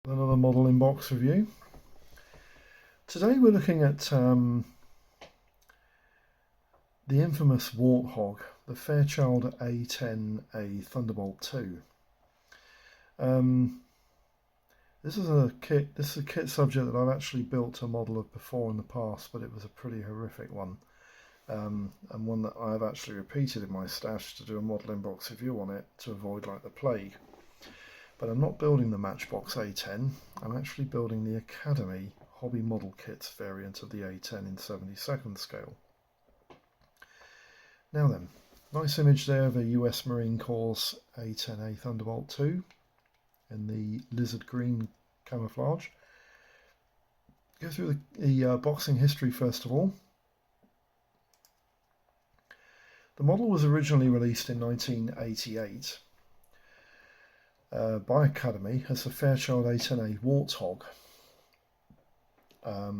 Another model in box review. Today we're looking at the infamous Warthog, the Fairchild A10A Thunderbolt II. This is a kit subject that I've actually built a model of before in the past, but it was a pretty horrific one, and one that I've actually repeated in my stash to do a model in box review on it to avoid like the plague. But I'm not building the Matchbox A10, I'm actually building the Academy Hobby Model Kits variant of the A10 in 72nd scale. Now then, nice image there of a US Marine Corps A10A Thunderbolt II in the lizard green camouflage. Go through the boxing history first of all. The model was originally released in 1988 by Academy as the Fairchild A10A Warthog. I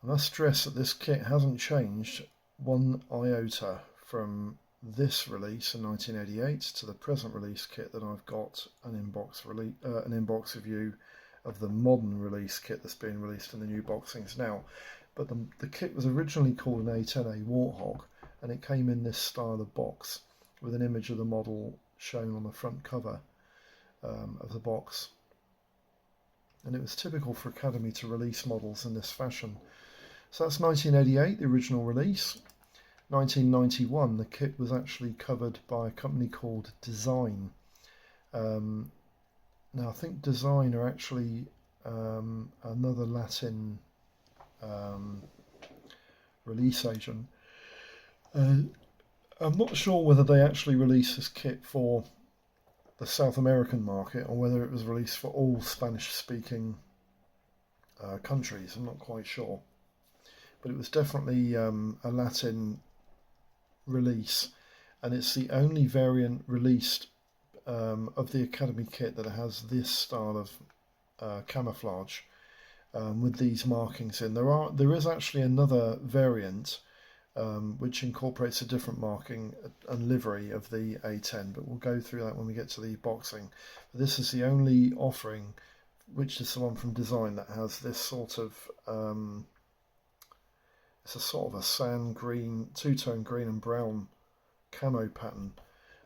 must stress that this kit hasn't changed one iota from this release in 1988 to the present release kit that I've got an inbox review of the modern release kit that's being released in the new boxings now. But the kit was originally called an A10A Warthog, and it came in this style of box with an image of the model shown on the front cover of the box. And it was typical for Academy to release models in this fashion. So that's 1988, the original release. 1991, the kit was actually covered by a company called Design. Now I think Design are actually another Latin release agent. I'm not sure whether they actually released this kit for the South American market or whether it was released for all Spanish-speaking countries. I'm not quite sure, but it was definitely a Latin release, and it's the only variant released of the Academy kit that has this style of camouflage with these markings in. There is actually another variant which incorporates a different marking and livery of the A10, but we'll go through that when we get to the boxing. But this is the only offering, which is the one from Design, that has this sort of it's a sort of a sand green, two-tone green and brown camo pattern,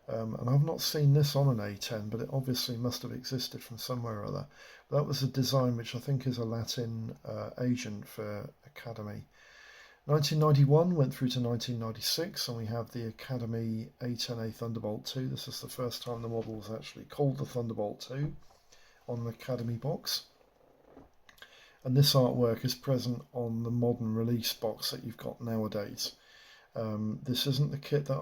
and I've not seen this on an A10, but it obviously must have existed from somewhere or other. That was a Design which I think is a Latin agent for Academy. 1991 went through to 1996, and we have the Academy A10A Thunderbolt II. This is the first time the model was actually called the Thunderbolt II on the Academy box. And this artwork is present on the modern release box that you've got nowadays. This isn't the kit that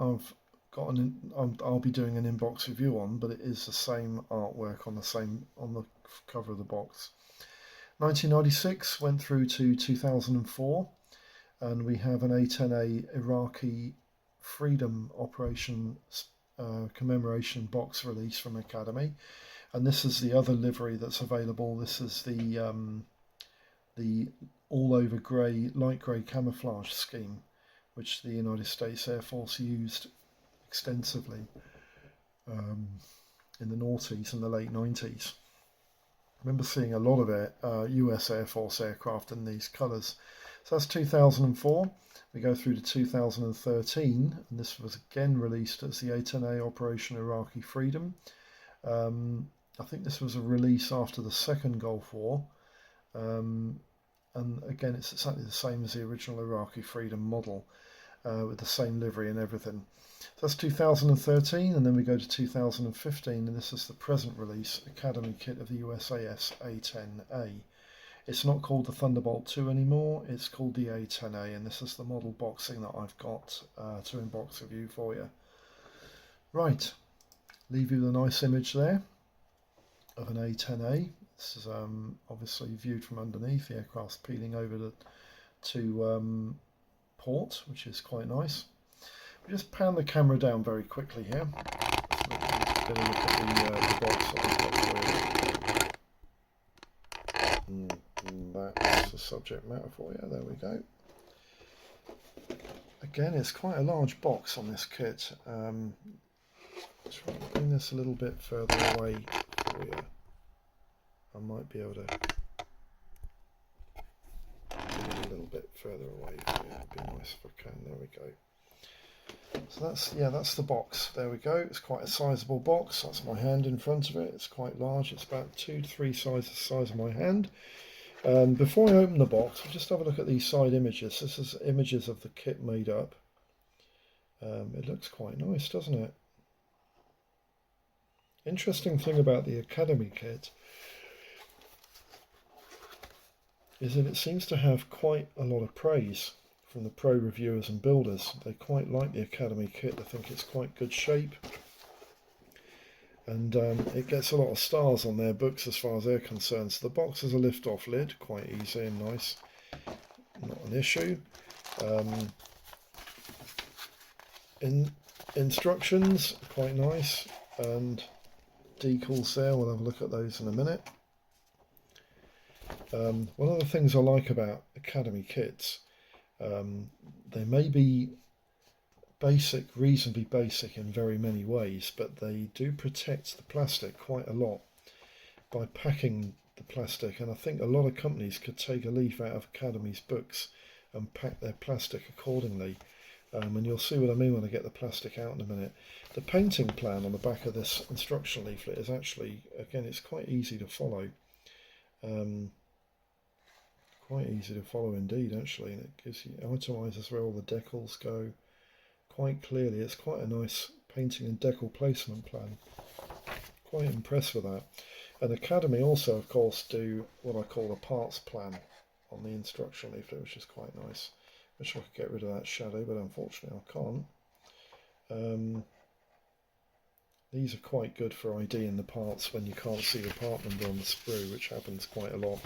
I'll be doing an inbox review on, but it is the same artwork on the cover of the box. 1996 went through to 2004. And we have an A10A Iraqi Freedom Operation commemoration box release from Academy, and this is the other livery that's available. This is the all-over grey, light grey camouflage scheme, which the United States Air Force used extensively in the noughties and the late 90s. I remember seeing a lot of it, US Air Force aircraft in these colours. So that's 2004. We go through to 2013, and this was again released as the A10A Operation Iraqi Freedom. I think this was a release after the second Gulf War, and again it's exactly the same as the original Iraqi Freedom model, with the same livery and everything. So that's 2013, and then we go to 2015, and this is the present release Academy kit of the USAS A10A. It's not called the Thunderbolt II anymore, it's called the A10A, and this is the model boxing that I've got to inbox review for you. Right, leave you the nice image there of an A10A. This is obviously viewed from underneath. The aircraft's peeling over to port, which is quite nice. We just pan the camera down very quickly here. Let's get a look at the box that I've got for you. That's the subject matter for you. There we go. Again, it's quite a large box on this kit. Try and bring this a little bit further away for for you. I might be able to get it a little bit further away for you. It'd be nice if I can. There we go. So that's the box. There we go. It's quite a sizable box. That's my hand in front of it. It's quite large. It's about 2 to 3 times the size of my hand. Before I open the box, we'll just have a look at these side images. This is images of the kit made up. It looks quite nice, doesn't it? Interesting thing about the Academy kit is that it seems to have quite a lot of praise from the pro reviewers and builders. They quite like the Academy kit. They think it's quite good shape, and it gets a lot of stars on their books as far as they're concerned. So the box has a lift off lid, quite easy and nice, not an issue. Instructions, quite nice, and decals there. We'll have a look at those in a minute. One of the things I like about Academy kits, they may be basic, reasonably basic in very many ways, but they do protect the plastic quite a lot by packing the plastic, and I think a lot of companies could take a leaf out of Academy's books and pack their plastic accordingly. And you'll see what I mean when I get the plastic out in a minute. The painting plan on the back of this instruction leaflet is actually, again, it's quite easy to follow. Quite easy to follow indeed, actually, and it gives you itemizes where all the decals go quite clearly. It's quite a nice painting and decal placement plan. Quite impressed with that. And Academy also, of course, do what I call a parts plan on the instruction leaflet, which is quite nice. Wish I could get rid of that shadow, but unfortunately I can't. These are quite good for IDing the parts when you can't see the part number on the sprue, which happens quite a lot.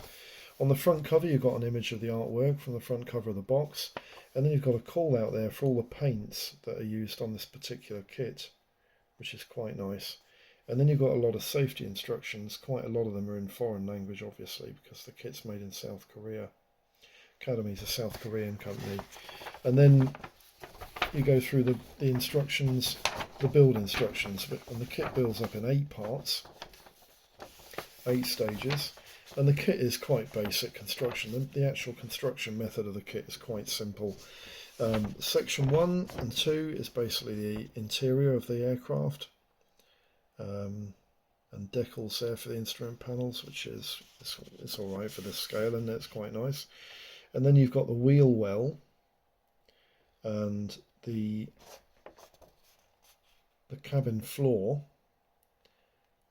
On the front cover, you've got an image of the artwork from the front cover of the box, and then you've got a call out there for all the paints that are used on this particular kit, which is quite nice. And then you've got a lot of safety instructions. Quite a lot of them are in foreign language, obviously, because the kit's made in South Korea. Academy's a South Korean company. And then you go through the instructions, the build instructions, and the kit builds up in 8 parts, 8 stages. And the kit is quite basic construction. The actual construction method of the kit is quite simple. Section 1 and 2 is basically the interior of the aircraft, and decals there for the instrument panels, which is it's all right for this scale, and it's quite nice. And then you've got the wheel well and the cabin floor,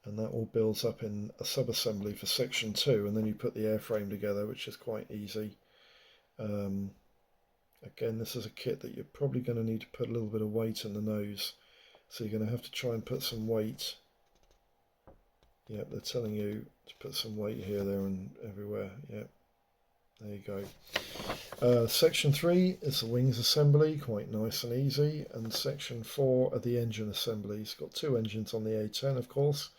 and that all builds up in a sub-assembly for section 2, and then you put the airframe together, which is quite easy. Again, this is a kit that you're probably going to need to put a little bit of weight in the nose, so you're going to have to try and put some weight. Yep, they're telling you to put some weight here, there and everywhere. Yep, there you go. Section 3 is the wings assembly, quite nice and easy, and section 4 are the engine assemblies. Got 2 engines on the A10, of course.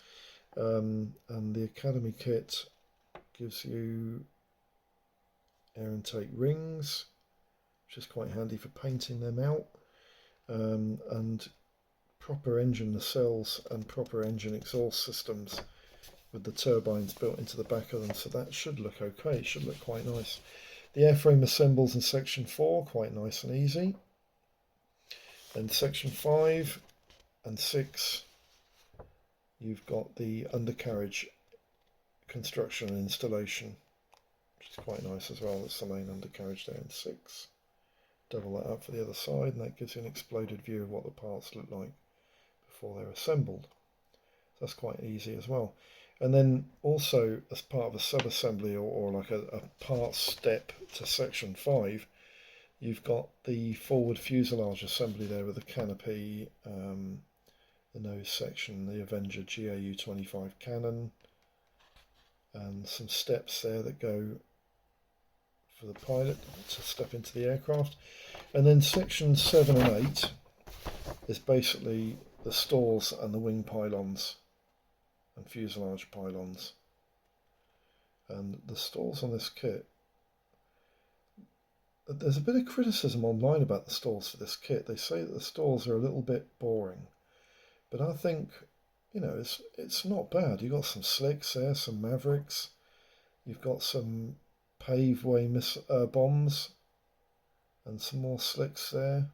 And the Academy kit gives you air intake rings, which is quite handy for painting them out, and proper engine nacelles and proper engine exhaust systems with the turbines built into the back of them, so that should look okay. It should look quite nice. The airframe assembles in section 4, quite nice and easy. And section 5 and 6, you've got the undercarriage construction and installation, which is quite nice as well. That's the main undercarriage there in 6. Double that up for the other side, and that gives you an exploded view of what the parts look like before they're assembled. So that's quite easy as well. And then also, as part of a sub-assembly or like a part step to section 5, you've got the forward fuselage assembly there with the canopy, the nose section, the Avenger GAU-25 cannon, and some steps there that go for the pilot to step into the aircraft. And then section 7 and 8 is basically the stalls and the wing pylons and fuselage pylons. And the stalls on this kit, there's a bit of criticism online about the stalls for this kit. They say that the stalls are a little bit boring, but I think you know, it's not bad. You've got some slicks there, some Mavericks. You've got some paveway bombs and some more slicks there.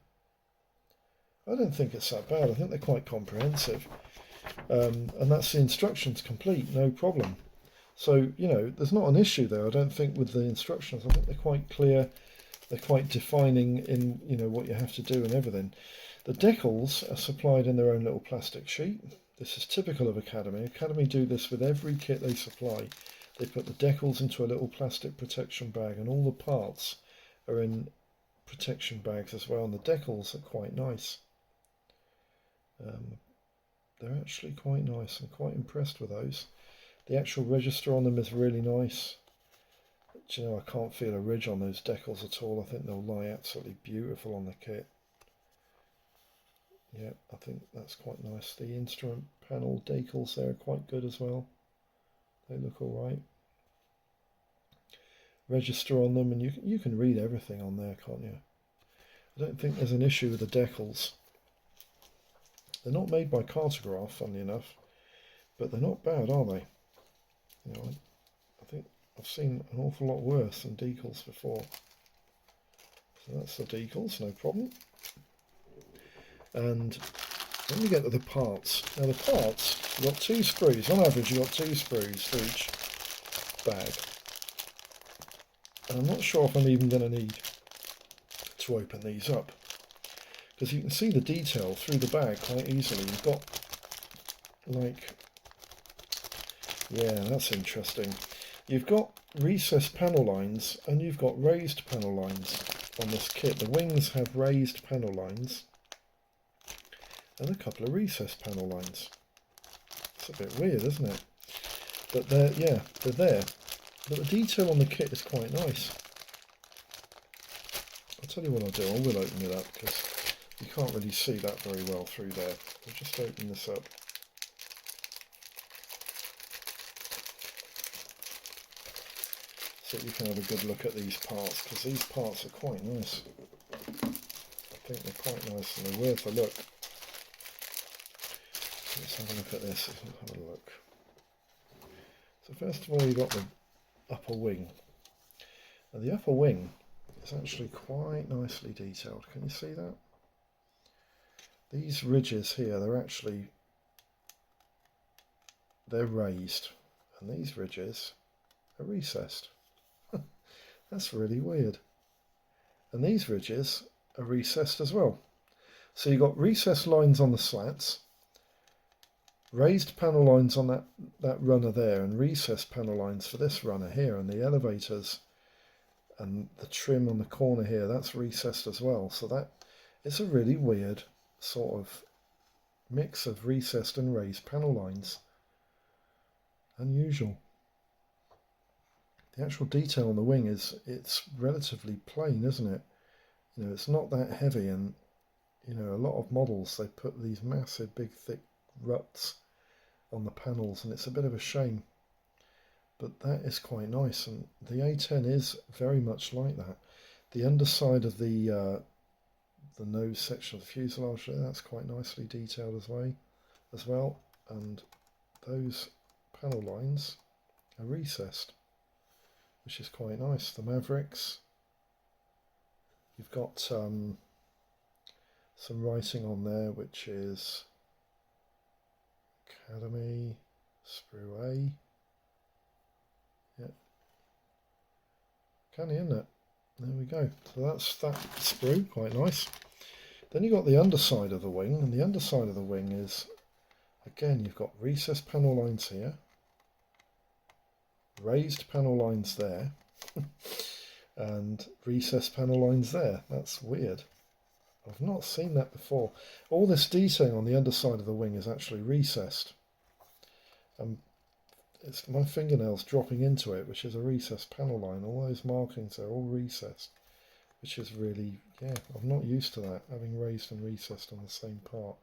I don't think it's that bad. I think they're quite comprehensive. And that's the instructions complete, no problem. So, you know, there's not an issue there, I don't think, with the instructions. I think they're quite clear. They're quite defining in, you know, what you have to do and everything. The decals are supplied in their own little plastic sheet. This is typical of Academy. Academy do this with every kit they supply. They put the decals into a little plastic protection bag, and all the parts are in protection bags as well, and the decals are quite nice. They're actually quite nice. I'm quite impressed with those. The actual register on them is really nice. But, you know, I can't feel a ridge on those decals at all. I think they'll lie absolutely beautiful on the kit. Yeah, I think that's quite nice. The instrument panel decals there are quite good as well. They look alright. Register on them, and you can read everything on there, can't you? I don't think there's an issue with the decals. They're not made by Cartograph, funnily enough, but they're not bad, are they? You know, I think I've seen an awful lot worse than decals before. So that's the decals, no problem. And when we get to the parts, now the parts, you've got 2 screws. On average, you've got 2 screws for each bag. And I'm not sure if I'm even going to need to open these up, because you can see the detail through the bag quite easily. You've got, like, yeah, that's interesting. You've got recessed panel lines and you've got raised panel lines on this kit. The wings have raised panel lines and a couple of recessed panel lines. It's a bit weird, isn't it? But they're, yeah, they're there. But the detail on the kit is quite nice. I'll tell you what I'll do. I will open it up because you can't really see that very well through there. I'll just open this up. So you can have a good look at these parts, because these parts are quite nice. I think they're quite nice and they're worth a look. Let's have a look at this. Let's have a look. So first of all, you've got the upper wing. Now the upper wing is actually quite nicely detailed. Can you see that? These ridges here, they're raised, and these ridges are recessed. That's really weird. And these ridges are recessed as well. So you've got recessed lines on the slats, raised panel lines on that runner there, and recessed panel lines for this runner here, and the elevators and the trim on the corner here, that's recessed as well. So that it's a really weird sort of mix of recessed and raised panel lines. Unusual. The actual detail on the wing it's relatively plain, isn't it? You know, it's not that heavy, and you know, a lot of models they put these massive big thick ruts on the panels, and it's a bit of a shame. But that is quite nice, and the A10 is very much like that. The underside of the nose section of the fuselage there, that's quite nicely detailed as well, and those panel lines are recessed, which is quite nice. The Mavericks, you've got some writing on there, which is Academy, Sprue A. Yeah, canny, isn't it? There we go. So that's that sprue, quite nice. Then you've got the underside of the wing, and the underside of the wing is, again, you've got recessed panel lines here, raised panel lines there, and recessed panel lines there. That's weird. I've not seen that before. All this detailing on the underside of the wing is actually recessed. It's my fingernails dropping into it, which is a recessed panel line. All those markings are all recessed, which is really, yeah, I'm not used to that, having raised and recessed on the same part.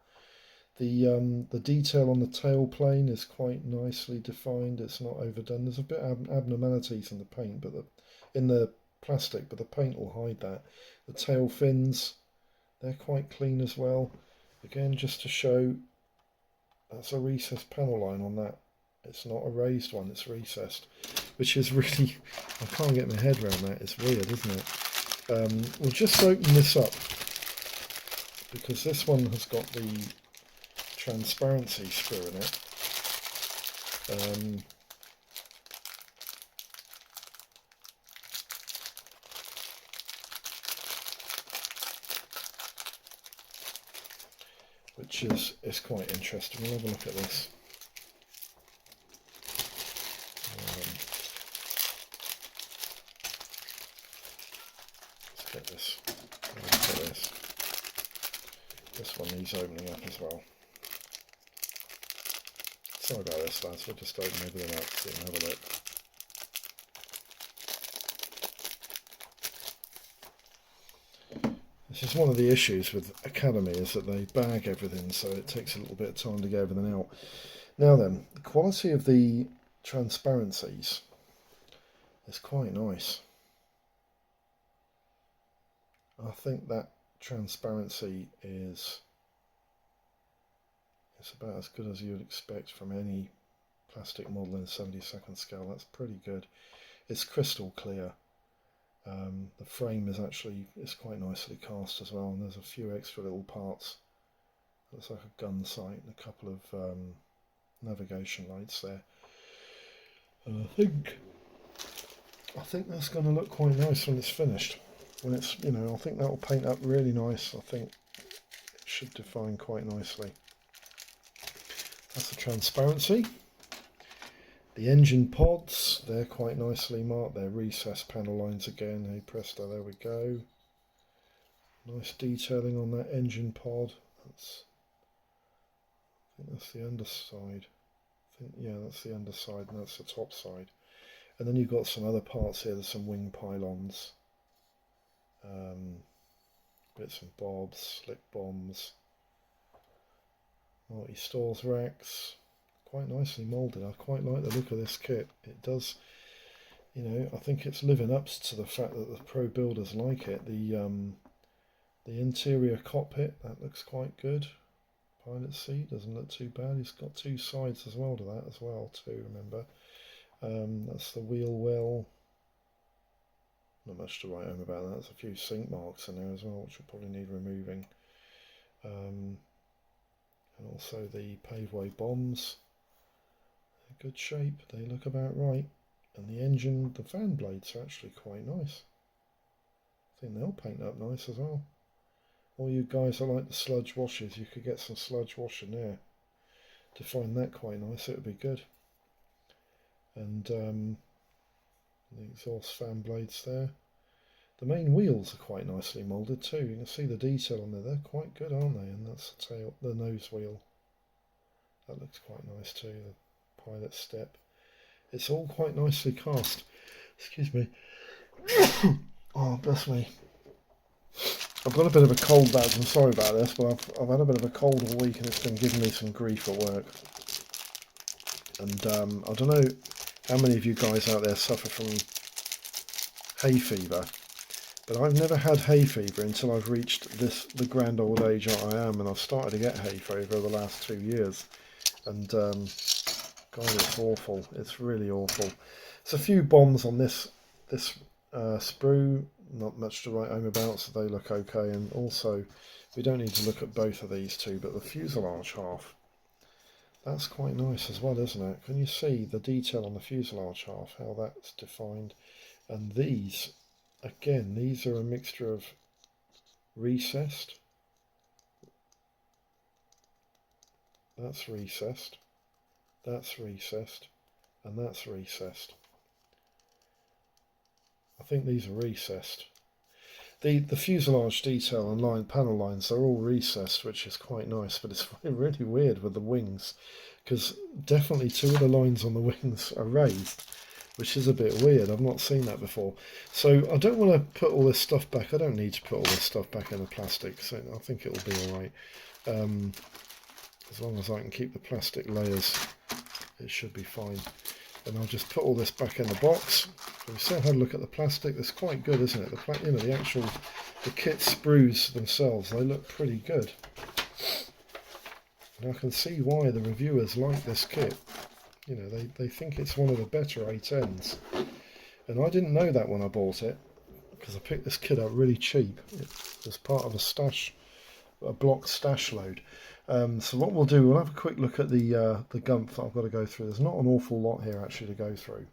The detail on the tail plane is quite nicely defined. It's not overdone. There's a bit of abnormalities in the paint, but in the plastic, but the paint will hide that. The tail fins, they're quite clean as well. Again, just to show That's a recessed panel line on that. It's not a raised one, it's recessed, which is really, I can't get my head around that. It's weird, isn't it? We'll just open this up because this one has got the transparency screw in it. Which is quite interesting. We'll have a look at this. Let's get this. Look at this. This one needs opening up as well. Sorry about this, lads. We'll just open everything up so you can have a look. This is one of the issues with Academy, is that they bag everything, so it takes a little bit of time to get everything out. Now then, the quality of the transparencies is quite nice. I think that transparency is about as good as you would expect from any plastic model in 70-second scale. That's pretty good. It's crystal clear. The frame is quite nicely cast as well, and there's a few extra little parts. Looks like a gun sight and a couple of navigation lights there. And I think that's going to look quite nice when it's finished. When it's, I think that will paint up really nice. I think it should define quite nicely. That's the transparency. The engine pods, they're quite nicely marked. They're recessed panel lines again. Hey presto, there we go. Nice detailing on that engine pod. I think that's the underside. Yeah, that's the underside and that's the top side. And then you've got some other parts here. There's some wing pylons. Bits and bobs, slick bombs. Multi-stores racks. Quite nicely moulded. I quite like the look of this kit. It does, I think it's living up to the fact that the pro builders like it. The interior cockpit, that looks quite good. Pilot seat doesn't look too bad. It's got two sides as well to that as well too, remember. That's the wheel well. Not much to write home about that. There's a few sink marks in there as well, which will probably need removing. And also the paveway bombs. Good shape, they look about right. And the engine, the fan blades are actually quite nice. I think they'll paint up nice as well. All you guys that like the sludge washes, you could get some sludge wash in there. To find that quite nice, it would be good. And the exhaust fan blades there. The main wheels are quite nicely moulded too. You can see the detail on there. They're quite good, aren't they? And that's the tail, the nose wheel. That looks quite nice too. The pilot step. It's all quite nicely cast. Excuse me. Oh, bless me. I've got a bit of a cold, lads. I'm sorry about this, but I've had a bit of a cold all week and it's been giving me some grief at work. And I don't know how many of you guys out there suffer from hay fever, but I've never had hay fever until I've reached the grand old age that I am, and I've started to get hay fever over the last 2 years. And God, it's awful. It's really awful. There's a few bombs on this sprue. Not much to write home about, so they look okay. And also, we don't need to look at both of these two, but the fuselage half, that's quite nice as well, isn't it? Can you see the detail on the fuselage half, how that's defined? And these, again, these are a mixture of recessed. That's recessed. That's recessed. And that's recessed. I think these are recessed. The fuselage detail and panel lines, they're all recessed, which is quite nice, but it's really weird with the wings, because definitely two of the lines on the wings are raised, which is a bit weird. I've not seen that before. So I don't want to put all this stuff back. I don't need to put all this stuff back in the plastic, so I think it'll be alright. As long as I can keep the plastic layers, it should be fine. And I'll just put all this back in the box. So we still had a look at the plastic. That's quite good, isn't it? The kit sprues themselves, they look pretty good. And I can see why the reviewers like this kit. You know, they think it's one of the better A10s. And I didn't know that when I bought it, because I picked this kit up really cheap. It was part of a block stash load. So what we'll do, we'll have a quick look at the gump that I've got to go through. There's not an awful lot here actually to go through.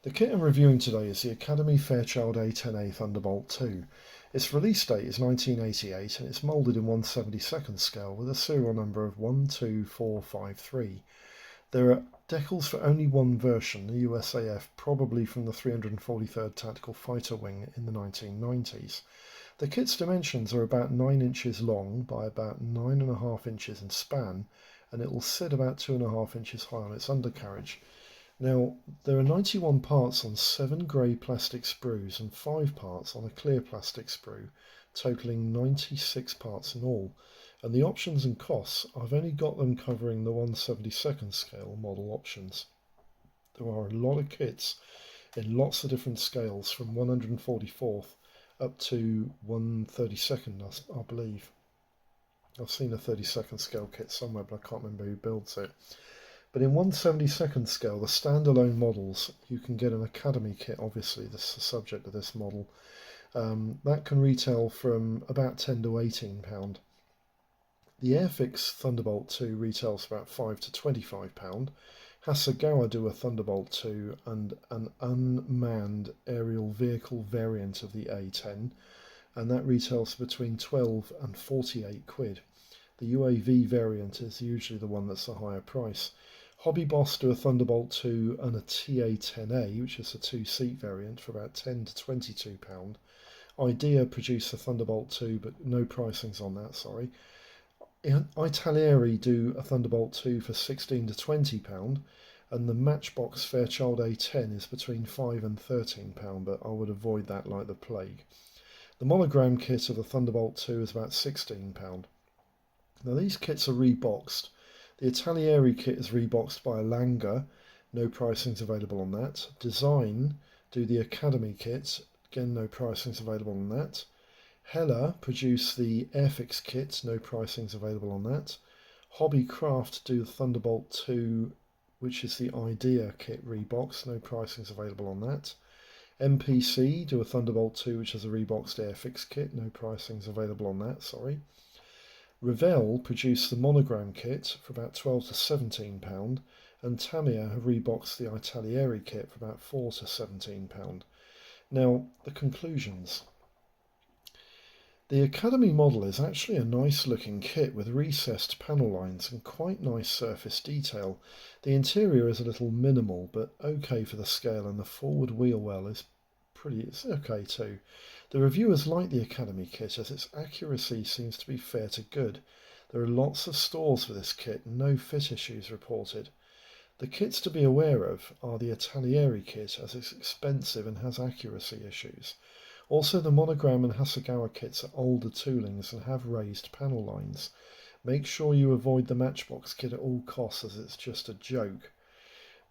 The kit I'm reviewing today is the Academy Fairchild A10A Thunderbolt II. Its release date is 1988 and it's moulded in 1/72nd scale with a serial number of 12453. There are decals for only one version, the USAF, probably from the 343rd Tactical Fighter Wing in the 1990s. The kit's dimensions are about 9 inches long by about 9.5 inches in span, and it will sit about 2.5 inches high on its undercarriage. Now, there are 91 parts on 7 grey plastic sprues and 5 parts on a clear plastic sprue, totalling 96 parts in all. And the options and costs, I've only got them covering the 1/72nd scale model options. There are a lot of kits in lots of different scales, from 144th up to 1/32nd, I believe. I've seen a 32nd scale kit somewhere, but I can't remember who builds it. But in 1/72nd scale, the standalone models, you can get an Academy kit, obviously, this is the subject of this model. That can retail from about £10 to £18. The Airfix Thunderbolt II retails about £5 to £25. Hasegawa do a Thunderbolt II and an unmanned aerial vehicle variant of the A10, and that retails between 12 and 48 quid. The UAV variant is usually the one that's the higher price. Hobby Boss do a Thunderbolt II and a TA10A, which is a 2-seat variant, for about £10 to £22. Idea produce a Thunderbolt II, but no pricings on that, sorry. Italieri do a Thunderbolt II for £16 to £20, and the Matchbox Fairchild A10 is between £5 and £13, but I would avoid that like the plague. The monogram kit of the Thunderbolt II is about £16. Now these kits are reboxed. The Italieri kit is reboxed by Langer, no pricings available on that. Design do the Academy kit, again no pricings available on that. Hella produce the Airfix kit, no pricings available on that. Hobby Craft do the Thunderbolt II, which is the Idea kit rebox, no pricings available on that. MPC do a Thunderbolt II, which is a reboxed Airfix kit, no pricings available on that, sorry. Revell produce the monogram kit for about £12 to £17, and Tamiya have reboxed the Italieri kit for about £4 to £17. Now, the conclusions. The Academy model is actually a nice looking kit with recessed panel lines and quite nice surface detail. The interior is a little minimal, but okay for the scale, and the forward wheel well is it's okay too. The reviewers like the Academy kit as its accuracy seems to be fair to good. There are lots of stores for this kit and no fit issues reported. The kits to be aware of are the Italieri kit, as it's expensive and has accuracy issues. Also, the Monogram and Hasegawa kits are older toolings and have raised panel lines. Make sure you avoid the Matchbox kit at all costs, as it's just a joke.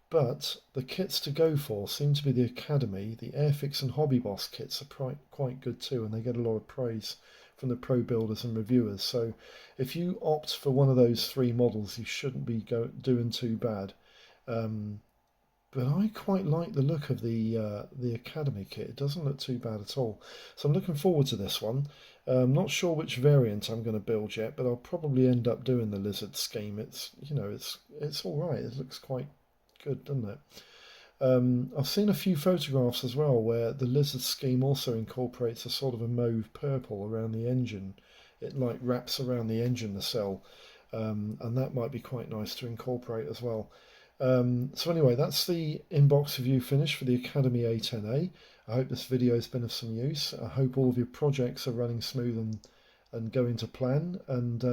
But the kits to go for seem to be the Academy. The Airfix and Hobby Boss kits are quite good too, and they get a lot of praise from the pro builders and reviewers. So if you opt for one of those 3 models, you shouldn't be doing too bad. But I quite like the look of the Academy kit. It doesn't look too bad at all. So I'm looking forward to this one. I'm not sure which variant I'm going to build yet, but I'll probably end up doing the lizard scheme. It's all right. It looks quite good, doesn't it? I've seen a few photographs as well where the lizard scheme also incorporates a sort of a mauve purple around the engine. It like wraps around the engine nacelle, and that might be quite nice to incorporate as well. So anyway, that's the inbox review finished for the Academy A10A. I hope this video has been of some use. I hope all of your projects are running smooth and going to plan. And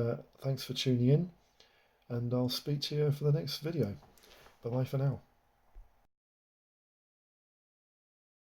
thanks for tuning in. And I'll speak to you for the next video. Bye-bye for now.